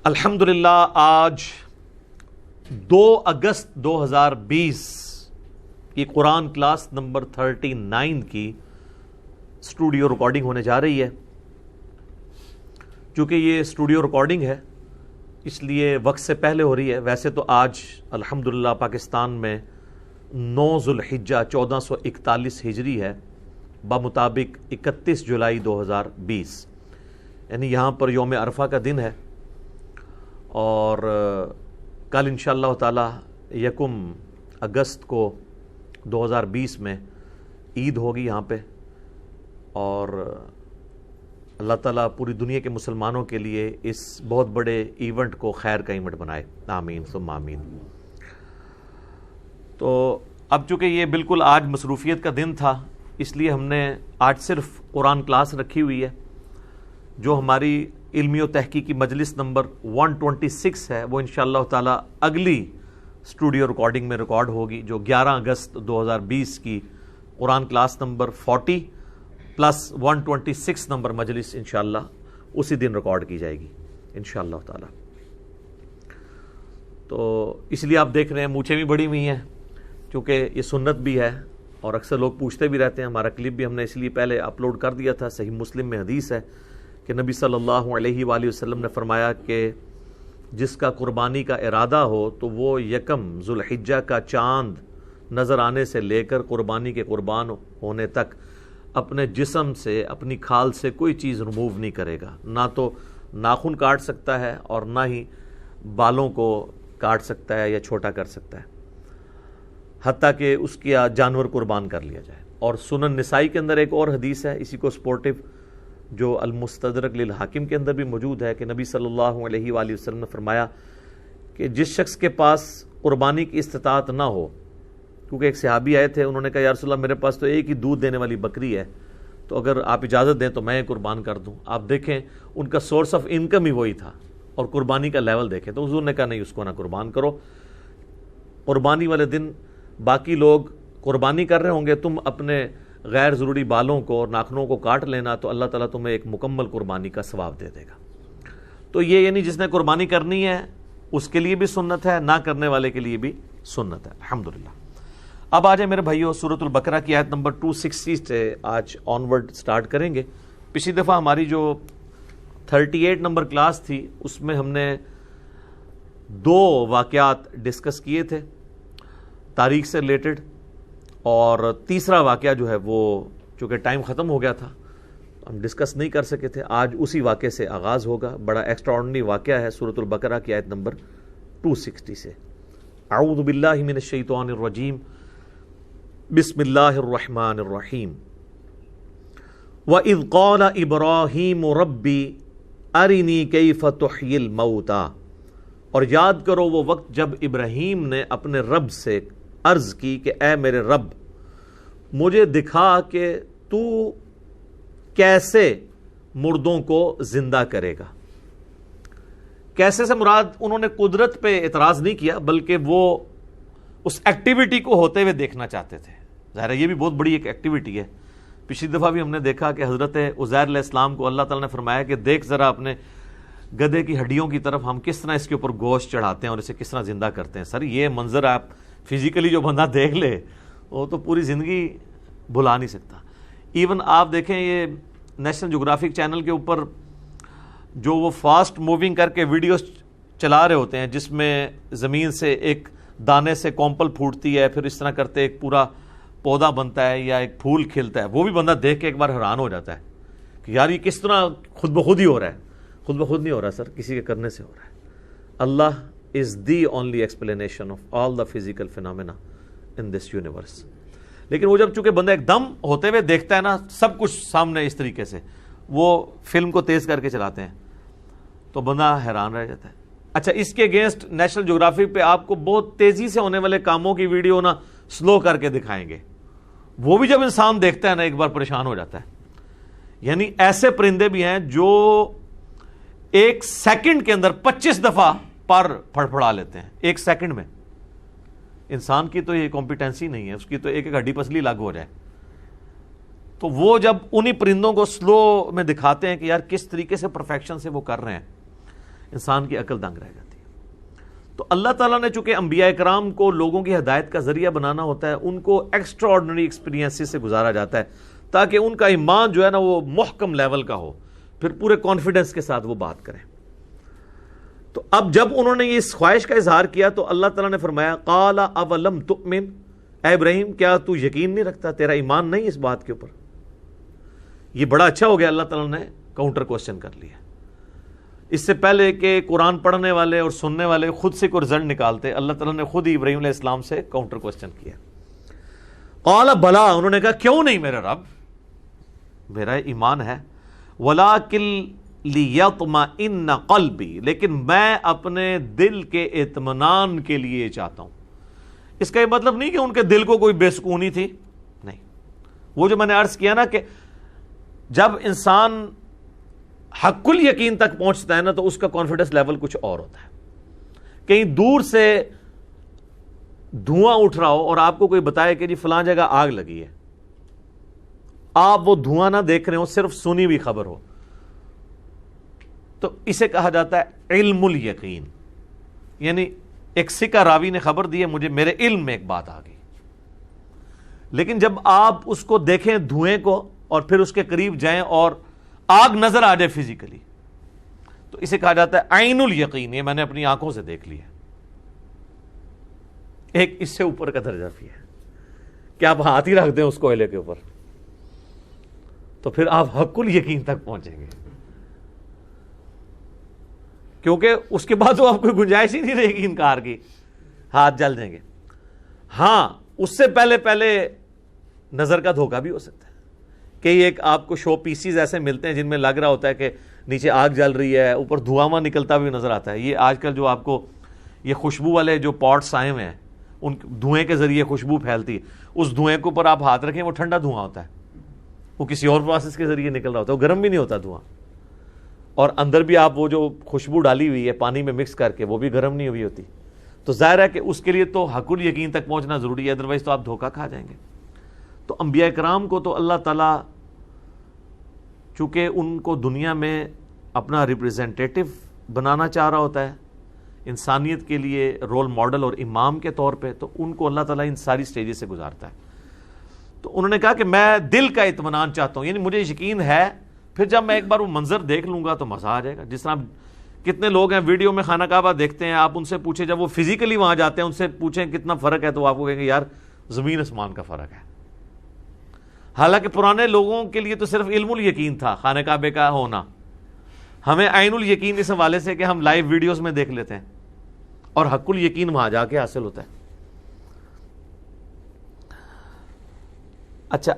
الحمدللہ آج 2 اگست 2020 کی قرآن کلاس نمبر 39 کی اسٹوڈیو ریکارڈنگ ہونے جا رہی ہے۔ چونکہ یہ اسٹوڈیو ریکارڈنگ ہے اس لیے وقت سے پہلے ہو رہی ہے۔ ویسے تو آج الحمدللہ پاکستان میں 9 ذوالحجہ 1441 ہجری ہے، بمطابق 31 جولائی 2020، یعنی یہاں پر یوم عرفہ کا دن ہے، اور کل انشاءاللہ تعالی 1 اگست کو 2020 میں عید ہوگی یہاں پہ، اور اللہ تعالیٰ پوری دنیا کے مسلمانوں کے لیے اس بہت بڑے ایونٹ کو خیر کا ایونٹ بنائے، آمین ثم آمین۔ تو اب چونکہ یہ بالکل آج مصروفیت کا دن تھا، اس لیے ہم نے آج صرف قرآن کلاس رکھی ہوئی ہے، جو ہماری علمی و تحقیقی مجلس نمبر 126 ہے، وہ انشاءاللہ تعالی اگلی اسٹوڈیو ریکارڈنگ میں ریکارڈ ہوگی، جو 11 اگست 2020 کی قرآن کلاس نمبر 40 پلس 126 نمبر مجلس انشاءاللہ اسی دن ریکارڈ کی جائے گی انشاءاللہ تعالی۔ تو اس لیے آپ دیکھ رہے ہیں مونچھیں بھی بڑی ہوئی ہیں، کیونکہ یہ سنت بھی ہے، اور اکثر لوگ پوچھتے بھی رہتے ہیں۔ ہمارا کلپ بھی ہم نے اس لیے پہلے اپلوڈ کر دیا تھا، صحیح مسلم میں حدیث ہے کہ نبی صلی اللہ علیہ وآلہ وسلم نے فرمایا کہ جس کا قربانی کا ارادہ ہو تو وہ 1 ذوالحجہ کا چاند نظر آنے سے لے کر قربانی کے قربان ہونے تک اپنے جسم سے، اپنی کھال سے کوئی چیز ریموو نہیں کرے گا، نہ تو ناخن کاٹ سکتا ہے اور نہ ہی بالوں کو کاٹ سکتا ہے یا چھوٹا کر سکتا ہے، حتیٰ کہ اس کی جانور قربان کر لیا جائے۔ اور سنن نسائی کے اندر ایک اور حدیث ہے اسی کو سپورٹو، جو المستدرک للحاکم کے اندر بھی موجود ہے، کہ نبی صلی اللہ علیہ وآلہ وسلم نے فرمایا کہ جس شخص کے پاس قربانی کی استطاعت نہ ہو، کیونکہ ایک صحابی آئے تھے، انہوں نے کہا یا رسول اللہ میرے پاس تو ایک ہی دودھ دینے والی بکری ہے، تو اگر آپ اجازت دیں تو میں قربان کر دوں۔ آپ دیکھیں ان کا سورس آف انکم ہی وہی تھا، اور قربانی کا لیول دیکھیں تو حضور نے کہا نہیں، اس کو نہ قربان کرو، قربانی والے دن باقی لوگ قربانی کر رہے ہوں گے، تم اپنے غیر ضروری بالوں کو اور ناخنوں کو کاٹ لینا، تو اللہ تعالیٰ تمہیں ایک مکمل قربانی کا ثواب دے دے گا۔ تو یہ یعنی جس نے قربانی کرنی ہے اس کے لیے بھی سنت ہے، نہ کرنے والے کے لیے بھی سنت ہے، الحمدللہ۔ اب آ جائیں میرے بھائیو، سورۃ البقرہ کی آیت نمبر 260 سے آج آنورڈ سٹارٹ کریں گے۔ پچھلی دفعہ ہماری جو 38 نمبر کلاس تھی اس میں ہم نے 2 واقعات ڈسکس کیے تھے تاریخ سے ریلیٹڈ، اور تیسرا واقعہ جو ہے وہ چونکہ ٹائم ختم ہو گیا تھا ہم ڈسکس نہیں کر سکے تھے۔ آج اسی واقعے سے آغاز ہوگا، بڑا ایکسٹرا آرڈنری واقعہ ہے سورۃ البقرہ کی آیت نمبر 260 سے۔ اعوذ باللہ من الشیطان الرجیم، بسم اللہ الرحمن الرحیم۔ وَإِذْ قَالَ إِبْرَاهِيمُ رَبِّ أَرِنِي كَيْفَ تُحْيِي الْمَوْتَى، اور یاد کرو وہ وقت جب ابراہیم نے اپنے رب سے عرض کی کہ اے میرے رب مجھے دکھا کہ تو کیسے مردوں کو زندہ کرے گا۔ کیسے سے مراد انہوں نے قدرت پہ اعتراض نہیں کیا، بلکہ وہ اس ایکٹیویٹی کو ہوتے ہوئے دیکھنا چاہتے تھے۔ ظاہر ہے یہ بھی بہت بڑی ایک ایکٹیویٹی ہے۔ پچھلی دفعہ بھی ہم نے دیکھا کہ حضرت عزیر علیہ السلام کو اللہ تعالیٰ نے فرمایا کہ دیکھ ذرا اپنے گدھے کی ہڈیوں کی طرف، ہم کس طرح اس کے اوپر گوشت چڑھاتے ہیں اور اسے کس طرح زندہ کرتے ہیں۔ سر یہ منظر آپ فزیکلی جو بندہ دیکھ لے وہ تو پوری زندگی بھلا نہیں سکتا۔ ایون آپ دیکھیں یہ نیشنل جغرافک چینل کے اوپر جو وہ فاسٹ موونگ کر کے ویڈیوز چلا رہے ہوتے ہیں، جس میں زمین سے ایک دانے سے کومپل پھوٹتی ہے، پھر اس طرح کرتے ایک پورا پودا بنتا ہے یا ایک پھول کھلتا ہے، وہ بھی بندہ دیکھ کے ایک بار حیران ہو جاتا ہے کہ یار یہ کس طرح خود بخود ہی ہو رہا ہے۔ خود بخود نہیں ہو رہا سر، کسی کے کرنے سے ہو رہا ہے۔ اللہ is the only explanation of all the physical phenomena in this universe۔ لیکن وہ جب چونکہ بندہ ایک دم ہوتے ہوئے دیکھتا ہے نا سب کچھ سامنے اس طریقے سے، وہ فلم کو تیز کر کے چلاتے ہیں تو بندہ حیران رہ جاتا ہے۔ اچھا، اس کے اگینسٹ نیشنل جغرافک پہ آپ کو بہت تیزی سے ہونے والے کاموں کی ویڈیو نا سلو کر کے دکھائیں گے، وہ بھی جب انسان دیکھتا ہے نا ایک بار پریشان ہو جاتا ہے۔ یعنی ایسے پرندے بھی ہیں جو 1 سیکنڈ کے اندر 25 دفعہ پر پھڑپھڑا لیتے ہیں 1 سیکنڈ میں۔ انسان کی تو یہ کمپیٹنسی نہیں ہے، اس کی تو ایک ایک ہڈی پسلی الگ ہو جائے۔ تو وہ جب انہی پرندوں کو سلو میں دکھاتے ہیں کہ یار کس طریقے سے پرفیکشن سے وہ کر رہے ہیں، انسان کی عقل دنگ رہ جاتی ہے۔ تو اللہ تعالیٰ نے چونکہ انبیاء کرام کو لوگوں کی ہدایت کا ذریعہ بنانا ہوتا ہے، ان کو ایکسٹرا آرڈنری ایکسپیرینس سے گزارا جاتا ہے تاکہ ان کا ایمان جو ہے نا وہ محکم لیول کا ہو، پھر پورے کانفیڈنس کے ساتھ وہ بات کریں۔ تو اب جب انہوں نے اس خواہش کا اظہار کیا تو اللہ تعالیٰ نے فرمایا قال اولم تؤمن، اے ابراہیم کیا تو یقین نہیں رکھتا، تیرا ایمان نہیں اس بات کے اوپر؟ یہ بڑا اچھا ہو گیا، اللہ تعالیٰ نے کاؤنٹر کوسچن کر لیا۔ اس سے پہلے کہ قرآن پڑھنے والے اور سننے والے خود سے کوئی رزلٹ نکالتے، اللہ تعالیٰ نے خود ہی ابراہیم علیہ السلام سے کاؤنٹر کوسچن کیا۔ قال بلا، انہوں نے کہا کیوں نہیں میرے رب، میرا ایمان ہے، ولکن لیطمئن قلبی، لیکن میں اپنے دل کے اطمینان کے لیے چاہتا ہوں۔ اس کا یہ مطلب نہیں کہ ان کے دل کو کوئی بے سکونی تھی، نہیں، وہ جو میں نے عرض کیا نا کہ جب انسان حق الیقین تک پہنچتا ہے نا تو اس کا کانفیڈنس لیول کچھ اور ہوتا ہے۔ کہیں دور سے دھواں اٹھ رہا ہو اور آپ کو کوئی بتائے کہ جی فلاں جگہ آگ لگی ہے، آپ وہ دھواں نہ دیکھ رہے ہو، صرف سنی ہوئی خبر ہو، تو اسے کہا جاتا ہے علم الیقین، یعنی ایک سکہ راوی نے خبر دی ہے مجھے، میرے علم میں ایک بات آ گئی۔ لیکن جب آپ اس کو دیکھیں دھوئیں کو اور پھر اس کے قریب جائیں اور آگ نظر آ جائے فزیکلی، تو اسے کہا جاتا ہے عین الیقین، یہ میں نے اپنی آنکھوں سے دیکھ لیا۔ ایک اس سے اوپر کا درجہ بھی ہے کہ آپ ہاتھ ہی رکھ دیں اس کوئلے کے اوپر تو پھر آپ حق الیقین تک پہنچیں گے، کیونکہ اس کے بعد تو آپ کوئی گنجائش ہی نہیں رہے گی انکار کی، ہاتھ جل جائیں گے۔ ہاں، اس سے پہلے نظر کا دھوکہ بھی ہو سکتا ہے کہ ایک آپ کو شو پیسز ایسے ملتے ہیں جن میں لگ رہا ہوتا ہے کہ نیچے آگ جل رہی ہے، اوپر دھواں نکلتا بھی نظر آتا ہے۔ یہ آج کل جو آپ کو یہ خوشبو والے جو پاٹس آئے ہوئے ہیں، ان دھوئیں کے ذریعے خوشبو پھیلتی ہے، اس دھوئیں کے اوپر آپ ہاتھ رکھیں وہ ٹھنڈا دھواں ہوتا ہے، وہ کسی اور پروسیس کے ذریعے نکل رہا ہوتا ہے، وہ گرم بھی نہیں ہوتا دھواں، اور اندر بھی آپ وہ جو خوشبو ڈالی ہوئی ہے پانی میں مکس کر کے وہ بھی گرم نہیں ہوئی ہوتی۔ تو ظاہر ہے کہ اس کے لیے تو حق الیقین تک پہنچنا ضروری ہے، ادروائز تو آپ دھوکہ کھا جائیں گے۔ تو انبیاء کرام کو تو اللہ تعالیٰ چونکہ ان کو دنیا میں اپنا ریپریزنٹیٹو بنانا چاہ رہا ہوتا ہے، انسانیت کے لیے رول ماڈل اور امام کے طور پہ، تو ان کو اللہ تعالیٰ ان ساری سٹیجز سے گزارتا ہے۔ تو انہوں نے کہا کہ میں دل کا اطمینان چاہتا ہوں، یعنی مجھے یقین ہے، پھر جب میں ایک بار وہ منظر دیکھ لوں گا تو مزہ آ جائے گا۔ جس طرح کتنے لوگ ہیں ویڈیو میں خانہ کعبہ دیکھتے ہیں، آپ ان سے پوچھیں جب وہ فزیکلی وہاں جاتے ہیں ان سے پوچھیں کتنا فرق ہے تو آپ کو کہیں گے یار زمین آسمان کا فرق ہے۔ حالانکہ پرانے لوگوں کے لیے تو صرف علم الیقین تھا خانہ کعبے کا ہونا، ہمیں عین الیقین اس حوالے سے کہ ہم لائیو ویڈیوز میں دیکھ لیتے ہیں، اور حق الیقین وہاں جا کے حاصل ہوتا ہے۔ اچھا،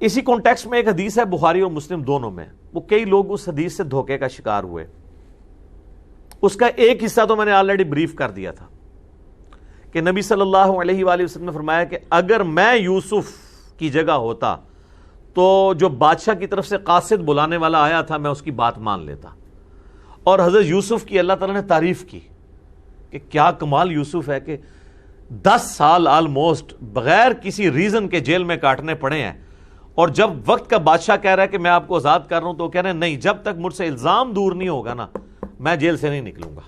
اسی کانٹیکسٹ میں ایک حدیث ہے بخاری اور مسلم دونوں میں، وہ کئی لوگ اس حدیث سے دھوکے کا شکار ہوئے۔ اس کا ایک حصہ تو میں نے آلریڈی بریف کر دیا تھا کہ نبی صلی اللہ علیہ وآلہ وسلم نے فرمایا کہ اگر میں یوسف کی جگہ ہوتا تو جو بادشاہ کی طرف سے قاصد بلانے والا آیا تھا میں اس کی بات مان لیتا۔ اور حضرت یوسف کی اللہ تعالیٰ نے تعریف کی کہ کیا کمال یوسف ہے کہ 10 سال آلموسٹ بغیر کسی ریزن کے جیل میں کاٹنے پڑے ہیں، اور جب وقت کا بادشاہ کہہ رہا ہے کہ میں آپ کو آزاد کر رہا ہوں تو وہ کہہ رہے ہیں نہیں، جب تک مجھ سے الزام دور نہیں ہوگا نا میں جیل سے نہیں نکلوں گا۔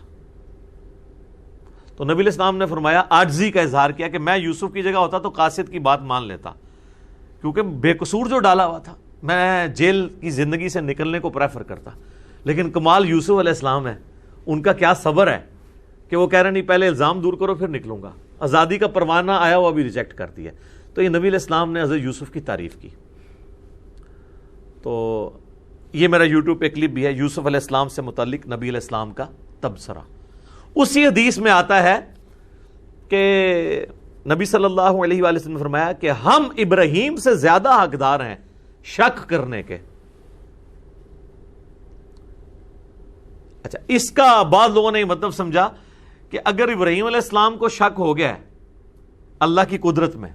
تو نبی علیہ السلام نے فرمایا، عاجزی کا اظہار کیا کہ میں یوسف کی جگہ ہوتا تو قاصد کی بات مان لیتا، کیونکہ بے قصور جو ڈالا ہوا تھا میں جیل کی زندگی سے نکلنے کو پریفر کرتا۔ لیکن کمال یوسف علیہ السلام ہے، ان کا کیا صبر ہے کہ وہ کہہ رہے نہیں پہلے الزام دور کرو پھر نکلوں گا، آزادی کا پروانہ آیا ہوا بھی ریجیکٹ کر دیا۔ تو یہ نبی علیہ السلام نے حضرت یوسف کی تعریف کی۔ تو یہ میرا یوٹیوب پہ کلپ بھی ہے یوسف علیہ السلام سے متعلق نبی علیہ السلام کا تبصرہ۔ اسی حدیث میں آتا ہے کہ نبی صلی اللہ علیہ وآلہ وسلم نے فرمایا کہ ہم ابراہیم سے زیادہ حقدار ہیں شک کرنے کے۔ اچھا، اس کا بعض لوگوں نے مطلب سمجھا کہ اگر ابراہیم علیہ السلام کو شک ہو گیا ہے اللہ کی قدرت میں،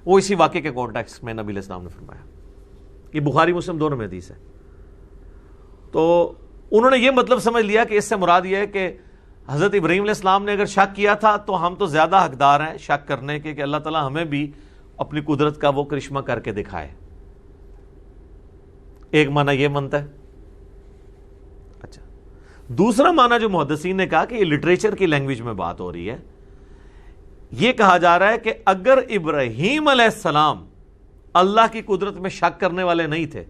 وہ اسی واقعے کے کانٹیکسٹ میں نبی علیہ السلام نے فرمایا، یہ بخاری مسلم دونوں میں حدیث ہے۔ تو انہوں نے یہ مطلب سمجھ لیا کہ اس سے مراد یہ ہے کہ حضرت ابراہیم علیہ السلام نے اگر شک کیا تھا تو ہم تو زیادہ حقدار ہیں شک کرنے کے کہ اللہ تعالیٰ ہمیں بھی اپنی قدرت کا وہ کرشمہ کر کے دکھائے۔ ایک معنی یہ بنتا ہے۔ اچھا، دوسرا معنی جو محدثین نے کہا کہ یہ لٹریچر کی لینگویج میں بات ہو رہی ہے، یہ کہا جا رہا ہے کہ اگر ابراہیم علیہ السلام اللہ کی قدرت میں شک کرنے والے نہیں تھے،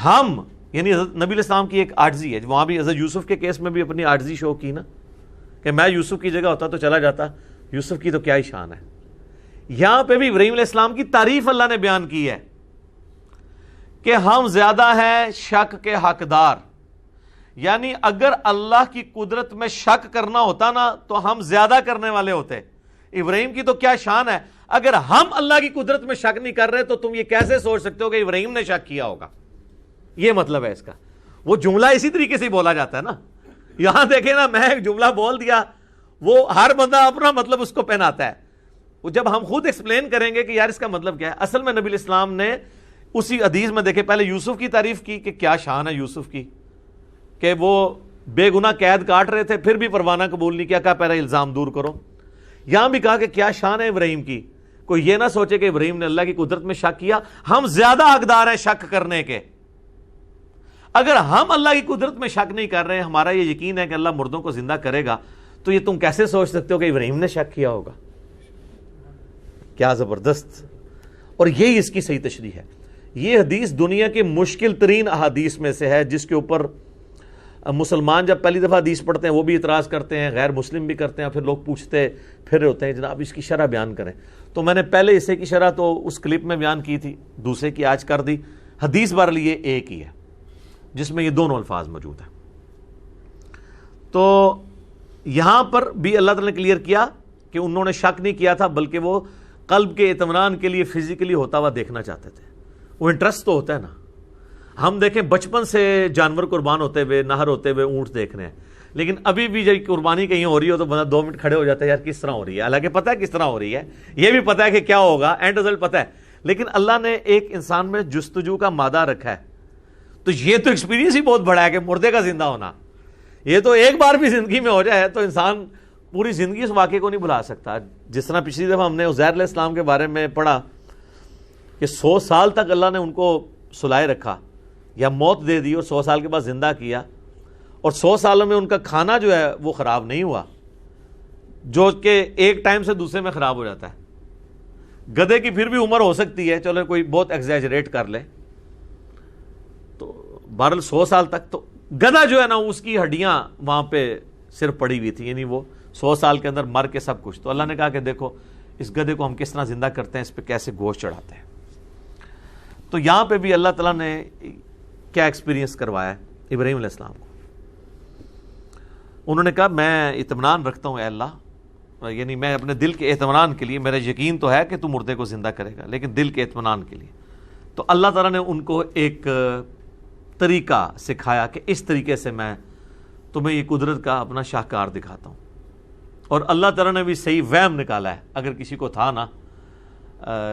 ہم یعنی حضرت نبی علیہ السلام کی ایک عاجزی ہے، وہاں بھی حضرت یوسف کے کیس میں بھی اپنی عاجزی شو کی نا، کہ میں یوسف کی جگہ ہوتا تو چلا جاتا، یوسف کی تو کیا ہی شان ہے۔ یہاں پہ بھی ابراہیم علیہ السلام کی تعریف اللہ نے بیان کی ہے کہ ہم زیادہ ہیں شک کے حقدار، یعنی اگر اللہ کی قدرت میں شک کرنا ہوتا نا تو ہم زیادہ کرنے والے ہوتے۔ ابراہیم کی تو کیا شان ہے، اگر ہم اللہ کی قدرت میں شک نہیں کر رہے تو تم یہ کیسے سوچ سکتے ہو کہ ابراہیم نے شک کیا ہوگا؟ یہ مطلب ہے اس کا۔ وہ جملہ اسی طریقے سے بولا جاتا ہے نا، یہاں دیکھیں نا، میں ایک جملہ بول دیا، وہ ہر بندہ اپنا مطلب اس کو پہناتا ہے۔ وہ جب ہم خود ایکسپلین کریں گے کہ یار اس کا مطلب کیا ہے، اصل میں نبی علیہ السلام نے اسی حدیث میں دیکھے پہلے یوسف کی تعریف کی کہ کیا شان ہے یوسف کی، کہ وہ بے گناہ قید کاٹ رہے تھے پھر بھی پروانہ قبول نہیں کیا، کہا پہلا الزام دور کرو۔ یہاں بھی کہا کہ کیا شان ہے ابراہیم کی، کوئی یہ نہ سوچے کہ ابراہیم نے اللہ کی قدرت میں شک کیا، ہم زیادہ حقدار ہیں شک کرنے کے۔ اگر ہم اللہ کی قدرت میں شک نہیں کر رہے، ہمارا یہ یقین ہے کہ اللہ مردوں کو زندہ کرے گا، تو یہ تم کیسے سوچ سکتے ہو کہ ابراہیم نے شک کیا ہوگا؟ کیا زبردست! اور یہی اس کی صحیح تشریح ہے۔ یہ حدیث دنیا کی مشکل ترین احادیث میں سے ہے، جس کے اوپر مسلمان جب پہلی دفعہ حدیث پڑھتے ہیں وہ بھی اعتراض کرتے ہیں، غیر مسلم بھی کرتے ہیں، پھر لوگ پوچھتے پھر ہوتے ہیں جناب اس کی شرح بیان کریں۔ تو میں نے پہلے حصے کی شرح تو اس کلپ میں بیان کی تھی، دوسرے کی آج کر دی۔ حدیث بار لیے ایک ہی ہے جس میں یہ دونوں الفاظ موجود ہیں۔ تو یہاں پر بھی اللہ تعالیٰ نے کلیئر کیا کہ انہوں نے شک نہیں کیا تھا، بلکہ وہ قلب کے اطمینان کے لیے فزیکلی ہوتا ہوا دیکھنا چاہتے تھے۔ وہ انٹرسٹ تو ہوتا ہے نا، ہم دیکھیں بچپن سے جانور قربان ہوتے ہوئے، نہر ہوتے ہوئے اونٹ دیکھ رہے ہیں، لیکن ابھی بھی جب قربانی کہیں ہو رہی ہو تو بندہ 2 منٹ کھڑے ہو جاتا ہے، یار کس طرح ہو رہی ہے، حالانکہ پتہ ہے کس طرح ہو رہی ہے، یہ بھی پتہ ہے کہ کیا ہوگا، اینڈ رزلٹ پتہ ہے، لیکن اللہ نے ایک انسان میں جستجو کا مادہ رکھا ہے۔ تو یہ تو ایکسپیرینس ہی بہت بڑا ہے کہ مردے کا زندہ ہونا، یہ تو ایک بار بھی زندگی میں ہو جائے تو انسان پوری زندگی اس واقعے کو نہیں بھلا سکتا۔ جس طرح پچھلی دفعہ ہم نے عزیر علیہ السلام کے بارے میں پڑھا کہ 100 سال تک اللہ نے ان کو سلائے رکھا یا موت دے دی اور 100 سال کے بعد زندہ کیا، اور 100 سالوں میں ان کا کھانا جو ہے وہ خراب نہیں ہوا، جو کہ ایک ٹائم سے دوسرے میں خراب ہو جاتا ہے۔ گدھے کی پھر بھی عمر ہو سکتی ہے، چلو کوئی بہت ایگزیجریٹ کر لے، تو بہرحال 100 سال تک تو گدھا جو ہے نا اس کی ہڈیاں وہاں پہ صرف پڑی ہوئی تھی، یعنی وہ 100 سال کے اندر مر کے سب کچھ۔ تو اللہ نے کہا کہ دیکھو اس گدھے کو ہم کس طرح زندہ کرتے ہیں، اس پہ کیسے گوشت چڑھاتے ہیں۔ تو یہاں پہ بھی اللہ تعالیٰ نے کیا ایکسپیرینس کروایا ہے ابراہیم علیہ السلام کو؟ انہوں نے کہا میں اطمینان رکھتا ہوں اے اللہ، یعنی میں اپنے دل کے اطمینان کے لیے، میرا یقین تو ہے کہ تو مردے کو زندہ کرے گا، لیکن دل کے اطمینان کے لیے۔ تو اللہ تعالیٰ نے ان کو ایک طریقہ سکھایا کہ اس طریقے سے میں تمہیں یہ قدرت کا اپنا شاہکار دکھاتا ہوں۔ اور اللہ تعالیٰ نے بھی صحیح وہم نکالا ہے، اگر کسی کو تھا نا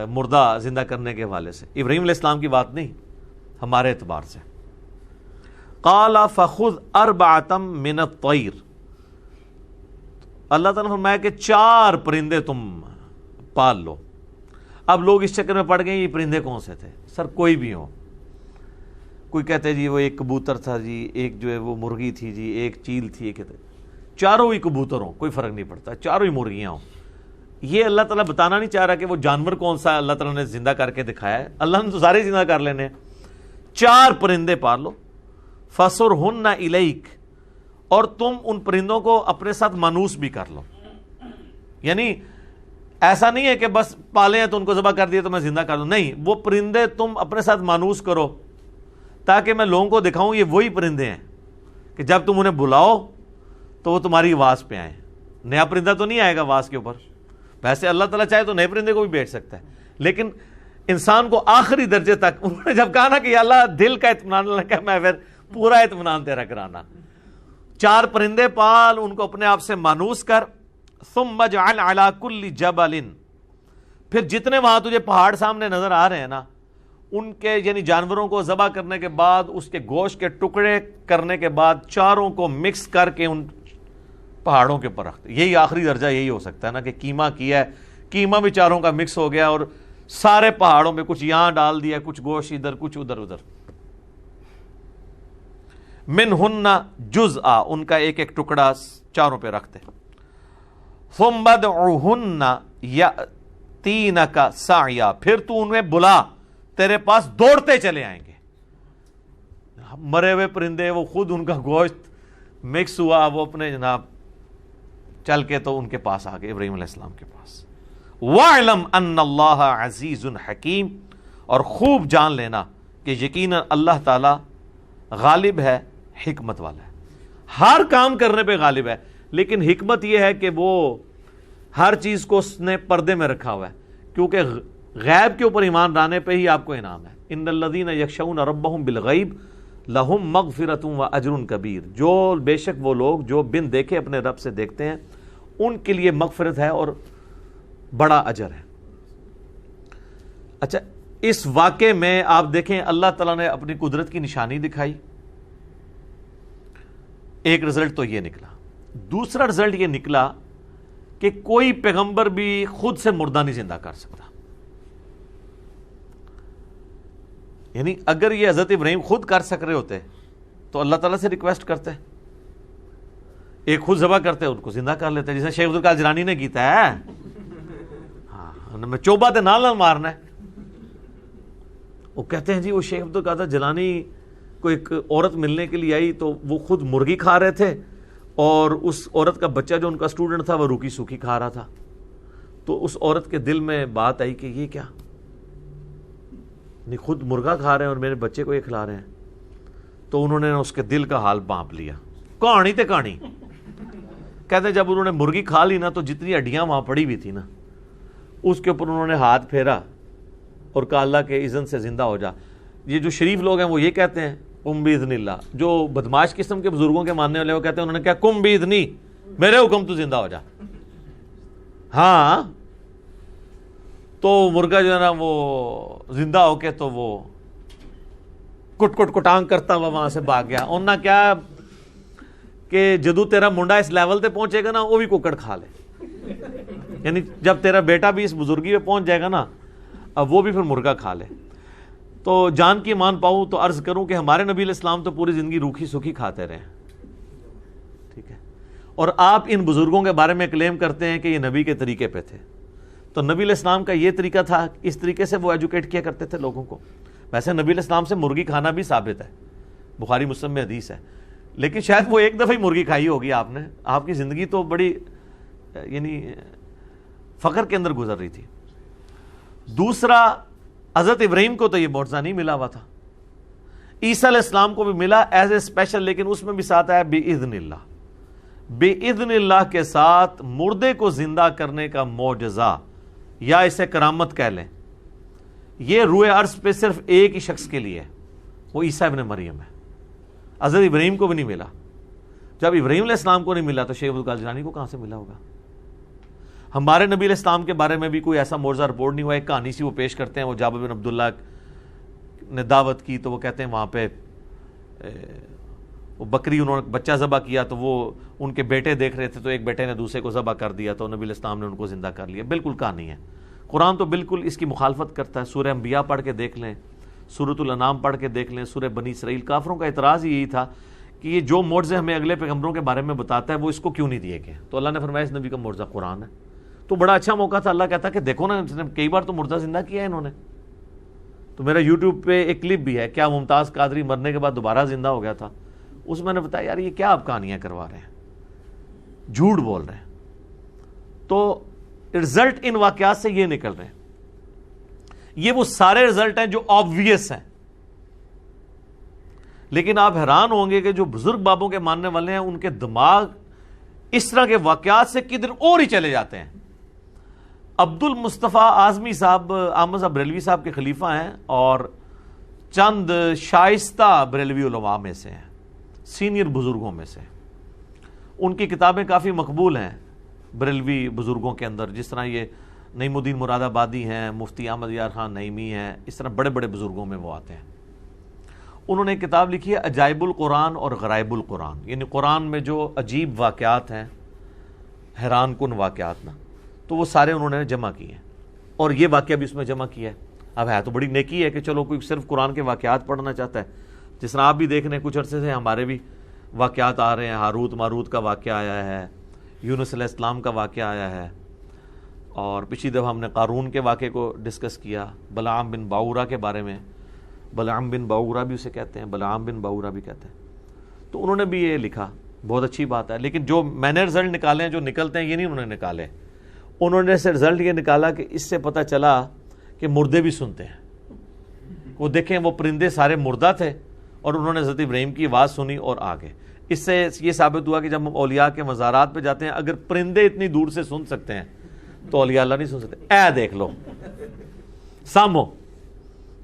مردہ زندہ کرنے کے حوالے سے، ابراہیم علیہ السلام کی بات نہیں، ہمارے اعتبار سے۔ قال فخذ 4 من الطیر، اللہ تعالیٰ نے فرمایا کہ 4 پرندے تم پال لو۔ اب لوگ اس چکر میں پڑ گئے یہ پرندے کون سے تھے؟ سر کوئی بھی ہو، کوئی کہتے جی وہ ایک کبوتر تھا جی، ایک جو ہے وہ مرغی تھی جی، ایک چیل تھی، ایک چاروں ہی کبوتر ہوں، کوئی فرق نہیں پڑتا، چاروں ہی مرغیاں ہوں۔ یہ اللہ تعالیٰ بتانا نہیں چاہ رہا کہ وہ جانور کون سا اللہ تعالیٰ نے زندہ کر کے دکھایا ہے، اللہ نے تو سارے زندہ کر لینے۔ 4 پرندے پال لو، فَصُرْهُنَّ إِلَيْكَ، اور تم ان پرندوں کو اپنے ساتھ مانوس بھی کر لو، یعنی ایسا نہیں ہے کہ بس پالے ہیں تو ان کو ذبح کر دیا تو میں زندہ کر دوں، نہیں، وہ پرندے تم اپنے ساتھ مانوس کرو تاکہ میں لوگوں کو دکھاؤں یہ وہی پرندے ہیں کہ جب تم انہیں بلاؤ تو وہ تمہاری آواز پہ آئیں۔ نیا پرندہ تو نہیں آئے گا آواز کے اوپر، ویسے اللہ تعالیٰ چاہے تو نئے پرندے کو بھی بھیج سکتا ہے، لیکن انسان کو آخری درجے تک انہوں نے جب کہا نا کہ اللہ دل کا اطمینان لگا، میں پھر پورا اطمینان تیرا کرانا۔ 4 پرندے پال، ان کو اپنے آپ سے مانوس کر، ثم اجعل علی کل جبل، پھر جتنے وہاں تجھے پہاڑ سامنے نظر آ رہے ہیں نا، ان کے یعنی جانوروں کو ذبح کرنے کے بعد اس کے گوشت کے ٹکڑے کرنے کے بعد چاروں کو مکس کر کے ان پہاڑوں کے اوپر رکھتے۔ یہی آخری درجہ یہی ہو سکتا ہے نا کہ قیمہ کیا ہے، قیمہ بھی چاروں کا مکس ہو گیا اور سارے پہاڑوں پہ کچھ یہاں ڈال دیا، کچھ گوشت ادھر، کچھ ادھر ادھر۔ منہن جزءا، ان کا ایک ایک ٹکڑا چاروں پہ رکھتے، ثم ادعوہن یأتینک سعیا، پھر تو انہیں بلا، تیرے پاس دوڑتے چلے آئیں گے۔ مرے ہوئے پرندے، وہ خود ان کا گوشت مکس ہوا، وہ اپنے جناب چل کے تو ان کے پاس آ گئے، ابراہیم علیہ السلام کے پاس۔ وَاعْلَمْ أَنَّ اللَّهَ عَزِيزٌ حَكِيمٌ، اور خوب جان لینا کہ یقیناً اللہ تعالی غالب ہے، حکمت والا ہے، ہر کام کرنے پہ غالب ہے، لیکن حکمت یہ ہے کہ وہ ہر چیز کو اس نے پردے میں رکھا ہوا ہے، کیونکہ غیب کے اوپر ایمان لانے پہ ہی آپ کو انعام ہے۔ ان الذین یخشون ربہم بالغیب لہم مغفرۃ واجر کبیر، جو بے شک وہ لوگ جو بن دیکھے اپنے رب سے دیکھتے ہیں، ان کے لیے مغفرت ہے اور بڑا اجر ہے۔ اچھا، اس واقعے میں آپ دیکھیں اللہ تعالیٰ نے اپنی قدرت کی نشانی دکھائی، ایک رزلٹ تو یہ نکلا۔ دوسرا رزلٹ یہ نکلا کہ کوئی پیغمبر بھی خود سے مردہ نہیں زندہ کر سکتا، یعنی اگر یہ حضرت ابراہیم خود کر سک رہے ہوتے تو اللہ تعالیٰ سے ریکویسٹ کرتے، ایک خود ذبح کرتے ان کو زندہ کر لیتے، جیسے شیخ عبدالقادر جیلانی نے کیتا ہے، ہاں میں چوبہ تے نال مارنا ہے۔ وہ کہتے ہیں جی وہ شیخ عبدالقادر جیلانی کو ایک عورت ملنے کے لیے آئی تو وہ خود مرغی کھا رہے تھے، اور اس عورت کا بچہ جو ان کا اسٹوڈنٹ تھا وہ روکی سوکھی کھا رہا تھا، تو اس عورت کے دل میں بات آئی کہ یہ کیا، نہیں خود مرغا کھا رہے ہیں اور میرے بچے کو یہ کھلا رہے ہیں، تو انہوں نے اس کے دل کا حال بانپ لیا۔ کہانی تے کہانی کہتے ہیں جب انہوں نے مرغی کھا لی نا تو جتنی ہڈیاں وہاں پڑی ہوئی تھی نا اس کے اوپر انہوں نے ہاتھ پھیرا اور کہا اللہ کے اذن سے زندہ ہو جا۔ یہ جو شریف لوگ ہیں وہ یہ کہتے ہیں قم باذن اللہ، جو بدماش قسم کے بزرگوں کے ماننے والے وہ کہتے ہیں انہوں نے کیا قم باذنی، میرے حکم تو زندہ ہو جا۔ ہاں تو مرغا جو ہے نا وہ زندہ ہو کے تو وہ کٹ کٹ کٹانگ کرتا ہوا وہاں سے بھاگ گیا۔ انہوں نے کیا کہ جدو تیرا منڈا اس لیول تے پہنچے گا نا وہ بھی ککڑ کھا لے، یعنی جب تیرا بیٹا بھی اس بزرگی پہ پہنچ جائے گا نا اب وہ بھی پھر مرغا کھا لے۔ تو جان کی مان پاؤں تو عرض کروں کہ ہمارے نبی علیہ السلام تو پوری زندگی روکھی سوکھی کھاتے رہے، ٹھیک ہے، اور آپ ان بزرگوں کے بارے میں کلیم کرتے ہیں کہ یہ نبی کے طریقے پہ تھے، تو نبی علیہ السلام کا یہ طریقہ تھا، اس طریقے سے وہ ایجوکیٹ کیا کرتے تھے لوگوں کو۔ ویسے نبی علیہ السلام سے مرغی کھانا بھی ثابت ہے، بخاری مسلم میں حدیث ہے، لیکن شاید وہ ایک دفعہ ہی مرغی کھائی ہوگی آپ نے، آپ کی زندگی تو بڑی یعنی فقر کے اندر گزر رہی تھی۔ دوسرا، حضرت ابراہیم کو تو یہ معجزہ نہیں ملا ہوا تھا، عیسیٰ علیہ السلام کو بھی ملا ایز اے اسپیشل، لیکن اس میں بھی ساتھ آیا بِإِذْنِ اللہ، بِإِذْنِ اللہ کے ساتھ مردے کو زندہ کرنے کا معجزہ، یا اسے کرامت کہہ لیں، یہ روئے عرض پہ صرف ایک ہی شخص کے لیے ہے، وہ عیسیٰ ابن مریم ہے، حضرت ابراہیم کو بھی نہیں ملا۔ جب ابراہیم علیہ السلام کو نہیں ملا تو شیخ عبدالقادر جیلانی کو کہاں سے ملا ہوگا؟ ہمارے نبی علیہ السلام کے بارے میں بھی کوئی ایسا معجزہ رپورٹ نہیں ہوا۔ ایک کہانی سی وہ پیش کرتے ہیں، وہ جابر بن عبداللہ نے دعوت کی تو وہ کہتے ہیں وہاں پہ وہ بکری انہوں نے بچہ ذبح کیا تو وہ ان کے بیٹے دیکھ رہے تھے تو ایک بیٹے نے دوسرے کو ذبح کر دیا تو نبی علیہ السلام نے ان کو زندہ کر لیا۔ بالکل کہانی ہے، قرآن تو بالکل اس کی مخالفت کرتا ہے۔ سورہ انبیاء پڑھ کے دیکھ لیں، سورۃ الانعام پڑھ کے دیکھ لیں، سورہ بنی اسرائیل۔ کافروں کا اعتراض یہی تھا کہ یہ جو معجزے ہمیں اگلے پیغمبروں کے بارے میں بتاتا ہے وہ اس کو کیوں نہیں دیے گئے، تو اللہ نے فرمایا اس نبی کا معجزہ قرآن ہے۔ تو بڑا اچھا موقع تھا، اللہ کہتا کہ دیکھو نا کئی بار تو مردہ زندہ کیا ہے انہوں نے۔ تو میرا یوٹیوب پہ ایک کلپ بھی ہے، کیا ممتاز قادری مرنے کے بعد دوبارہ زندہ ہو گیا تھا، اس میں نے بتایا یار یہ کیا آپ کہانیاں کروا رہے ہیں، جھوٹ بول رہے ہیں۔ تو رزلٹ ان واقعات سے یہ نکل رہے ہیں، یہ وہ سارے رزلٹ ہیں جو آبویس ہیں، لیکن آپ حیران ہوں گے کہ جو بزرگ بابوں کے ماننے والے ہیں ان کے دماغ اس طرح کے واقعات سے کدھر اور ہی چلے جاتے ہیں۔ عبد المصطفیٰ اعظمی صاحب احمد صاحب بریلوی صاحب کے خلیفہ ہیں اور چند شائستہ بریلوی علماء میں سے ہیں، سینئر بزرگوں میں سے۔ ان کی کتابیں کافی مقبول ہیں بریلوی بزرگوں کے اندر، جس طرح یہ نعیم الدین مراد آبادی ہیں، مفتی احمد یار خان نعیمی ہیں، اس طرح بڑے بڑے بزرگوں میں وہ آتے ہیں۔ انہوں نے ایک کتاب لکھی ہے عجائب القرآن اور غرائب القرآن، یعنی قرآن میں جو عجیب واقعات ہیں، حیران کن واقعات نا، تو وہ سارے انہوں نے جمع کیے ہیں، اور یہ واقعہ بھی اس میں جمع کیا ہے۔ اب ہے تو بڑی نیکی ہے کہ چلو کوئی صرف قرآن کے واقعات پڑھنا چاہتا ہے، جس طرح آپ بھی دیکھ رہے ہیں کچھ عرصے سے ہمارے بھی واقعات آ رہے ہیں، ہاروت ماروت کا واقعہ آیا ہے، یونس علیہ السلام کا واقعہ آیا ہے، اور پچھلی دفعہ ہم نے قارون کے واقعے کو ڈسکس کیا، بلعام بن باورا کے بارے میں، بلعام بن باورا بھی اسے کہتے ہیں، بلعام بن باورا بھی کہتے ہیں. تو انہوں نے بھی یہ لکھا، بہت اچھی بات ہے. لیکن جو میں نے رزلٹ نکالے ہیں، جو نکلتے ہیں، یہ نہیں انہوں نے نکالے. انہوں نے سے رزلٹ یہ نکالا کہ اس سے پتہ چلا کہ مردے بھی سنتے ہیں. وہ دیکھیں وہ پرندے سارے مردہ تھے اور انہوں نے حضرت ابراہیم کی آواز سنی اور آگے. اس سے یہ ثابت ہوا کہ جب ہم اولیاء کے مزارات پہ جاتے ہیں، اگر پرندے اتنی دور سے سن سکتے ہیں تو اولیاء اللہ نہیں سن سکتے. اے دیکھ لو سامو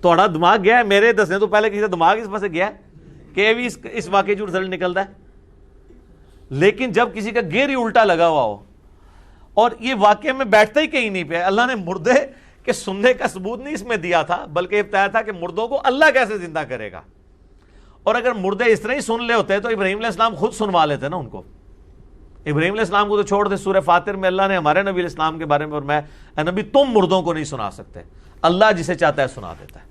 تھوڑا دماغ گیا ہے، میرے دسنے تو پہلے کسی کا دماغ اس پاس گیا ہے کہ بھی اس واقعے جو رزلٹ نکلتا ہے. لیکن جب کسی کا گیر ہی الٹا لگا ہوا ہو اور یہ واقعے میں بیٹھتا ہی کہیں نہیں پہ، اللہ نے مردے کے سننے کا ثبوت نہیں اس میں دیا تھا، بلکہ بتایا تھا کہ مردوں کو اللہ کیسے زندہ کرے گا. اور اگر مردے اس طرح ہی سن لے ہوتے تو ابراہیم علیہ السلام خود سنوا لیتے نا ان کو. ابراہیم علیہ السلام کو تو چھوڑ دے، سورہ فاطر میں اللہ نے ہمارے نبی علیہ السلام کے بارے میں فرمایا، اے نبی تم مردوں کو نہیں سنا سکتے، اللہ جسے چاہتا ہے سنا دیتا ہے.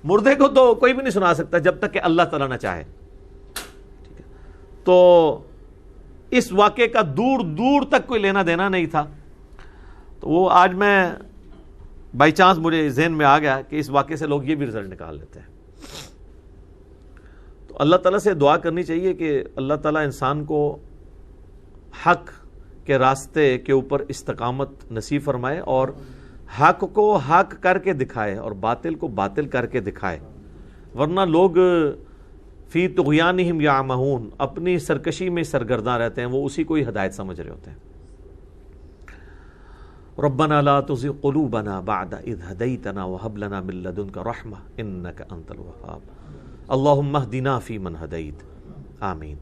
مردے کو تو کوئی بھی نہیں سنا سکتا جب تک کہ اللہ تعالیٰ نہ چاہے. ٹھیک ہے، تو اس واقعے کا دور دور تک کوئی لینا دینا نہیں تھا. تو وہ آج میں بائی چانس مجھے ذہن میں آ گیا کہ اس واقعے سے لوگ یہ بھی رزلٹ نکال لیتے ہیں. تو اللہ تعالیٰ سے دعا کرنی چاہیے کہ اللہ تعالیٰ انسان کو حق کے راستے کے اوپر استقامت نصیب فرمائے اور حق کو حق کر کے دکھائے اور باطل کو باطل کر کے دکھائے. ورنہ لوگ فی طغیانہم یعمہون، اپنی سرکشی میں سرگرداں رہتے ہیں، وہ اسی کو ہی ہدایت سمجھ رہے ہوتے ہیں. ربنا لا تزغ قلوبنا بعد اذ ہدیتنا وہب لنا من لدنک رحمہ انک انت الوہاب. اللہم اہدنا فیمن ہدیت. آمین.